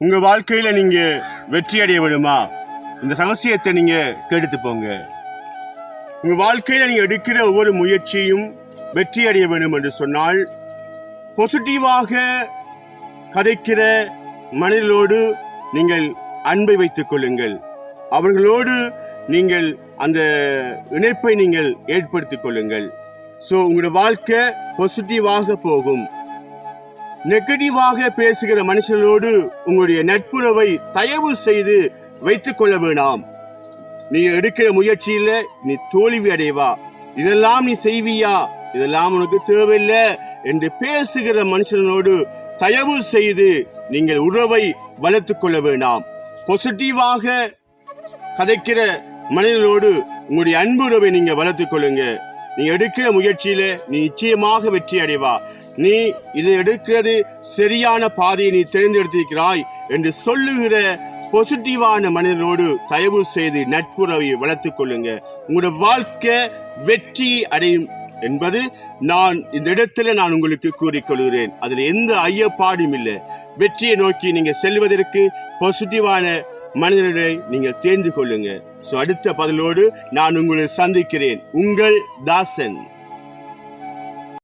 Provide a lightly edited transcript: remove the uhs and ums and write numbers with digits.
உங்கள் வாழ்க்கையில் நீங்கள் வெற்றி அடைய வேணுமா? இந்த ரகசியத்தை நீங்கள் கெடுத்து போங்க. உங்கள் வாழ்க்கையில் நீங்கள் எடுக்கிற ஒவ்வொரு முயற்சியும் வெற்றி அடைய வேண்டும் என்று சொன்னால், பாசிட்டிவாக கதைக்கிற மனிதர்களோடு நீங்கள் அன்பை வைத்துக் கொள்ளுங்கள். அவர்களோடு நீங்கள் அந்த இணைப்பை நீங்கள் ஏற்படுத்திக் கொள்ளுங்கள். ஸோ உங்களுடைய வாழ்க்கை பாசிட்டிவாக போகும். நெகட்டிவாக பேசுகிற மனுஷர்களோடு உங்களுடைய நட்புறவை தயவு செய்து வைத்துக் கொள்ள வேண்டாம். நீ எடுக்கிற முயற்சியில நீ தோல்வி அடைவா, இதெல்லாம் நீ செய்வியா, இதெல்லாம் உனக்கு தேவையில்லை என்று பேசுகிற மனுஷனோடு தயவு செய்து நீங்கள் உறவை வளர்த்துக் கொள்ள வேண்டாம். பாசிட்டிவாக கதைக்கிற மனிதர்களோடு உங்களுடைய அன்பு உறவை நீங்க வளர்த்துக் கொள்ளுங்க. நீ எடுக்கிற முயற்சியில நீ நிச்சயமாக வெற்றி அடைவா. நீ இது எடுக்கிறது சரியான பாதையை நீ தேர்ந்தெடுத்திருக்கிறாய் என்று சொல்லுகிற பாசிட்டிவான மனிதனோடு தயவு செய்து நட்புறவை வளர்த்துக் கொள்ளுங்க. உங்களுடைய வாழ்க்கை வெற்றி அடையும் என்பது நான் இந்த இடத்துல நான் உங்களுக்கு கூறிக்கொள்கிறேன். அதில் எந்த ஐயப்பாடும் இல்லை. வெற்றியை நோக்கி நீங்க செல்வதற்கு பாசிட்டிவான மனிதர்களை நீங்கள் தேர்ந்து கொள்ளுங்க. அடுத்த பதிலோடு நான் உங்களை சந்திக்கிறேன். உங்கள் தாசன்.